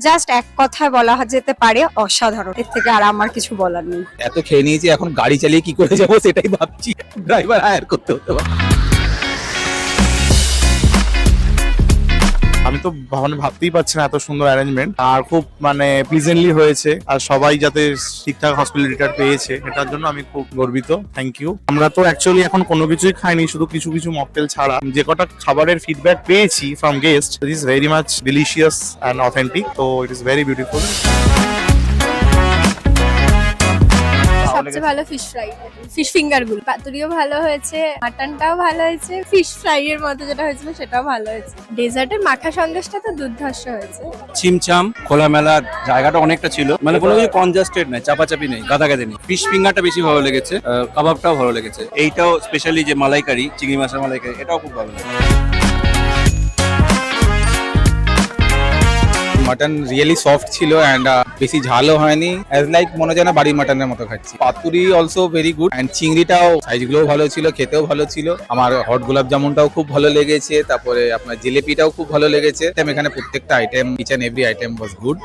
Just এক কথায় বলা যেতে পারে অসাধারণ। এর থেকে আর আমার কিছু বলার নেই। এত খেয়ে নিয়েছি, এখন গাড়ি চালিয়ে কি করে যাবো সেটাই ভাবছি। ড্রাইভার হায়ার করতে হতে পারে। আমি তো ভাবতেই পারছি না, এত সুন্দর অ্যারেঞ্জমেন্ট আর খুব প্লিজেন্টলি হয়েছে। আর সবাই যাতে ঠিকঠাক হসপিটালিটি পেয়েছে এটার জন্য আমি খুব গর্বিত। Thank you. আমরা তো অ্যাকচুয়ালি এখন কোনো কিছুই খাইনি, শুধু কিছু কিছু মকটেল ছাড়া। যে কটা খাবারের ফিডব্যাক পেয়েছি from guest, it is very much delicious and authentic, তো ইট ইজ ভেরি বিউটিফুল। সবচেয়ে ভালো ফিশ ফ্রাই, ফিশ ফিঙ্গার গুলো, পাতুরিও ভালো হয়েছে, মাটনটাও ভালো হয়েছে, ফিশ ফ্রাই এর মতো যেটা হয়েছিল সেটাও ভালো হয়েছে। ডেজার্টের মাখা সন্দেশটা তো দুর্ধর্ষ হয়েছে। চিমচাম খোলামেলা জায়গাটা অনেকটা ছিল, মানে কোনো কিছু কনজাস্টেড নেই, চাপাচাপি নেই, গাদাগাদি নেই। ফিশ ফিঙ্গারটা বেশি ভালো লেগেছে, কাবাবটাও ভালো লেগেছে। এইটাও স্পেশালি যে মালাইকারি, চিংড়ি মাছের মালাইকারি, এটাও খুব ভালো লেগেছে। মাটন রিয়েলি সফট ছিল অ্যান্ড বেশি ঝালও হয়নি, অ্যাজ লাইক মনে হয় যেন বাড়ির মাটনের মতো খাচ্ছি। পাতুরি অলসো ভেরি গুড অ্যান্ড চিংড়িটাও সাইজগুলোও ভালো ছিল, খেতেও ভালো ছিল। আমার হট গোলাপ জামুনটাও খুব ভালো লেগেছে, তারপরে আপনার জিলেপিটাও খুব ভালো লেগেছে। এখানে প্রত্যেকটা item, each and every item was good.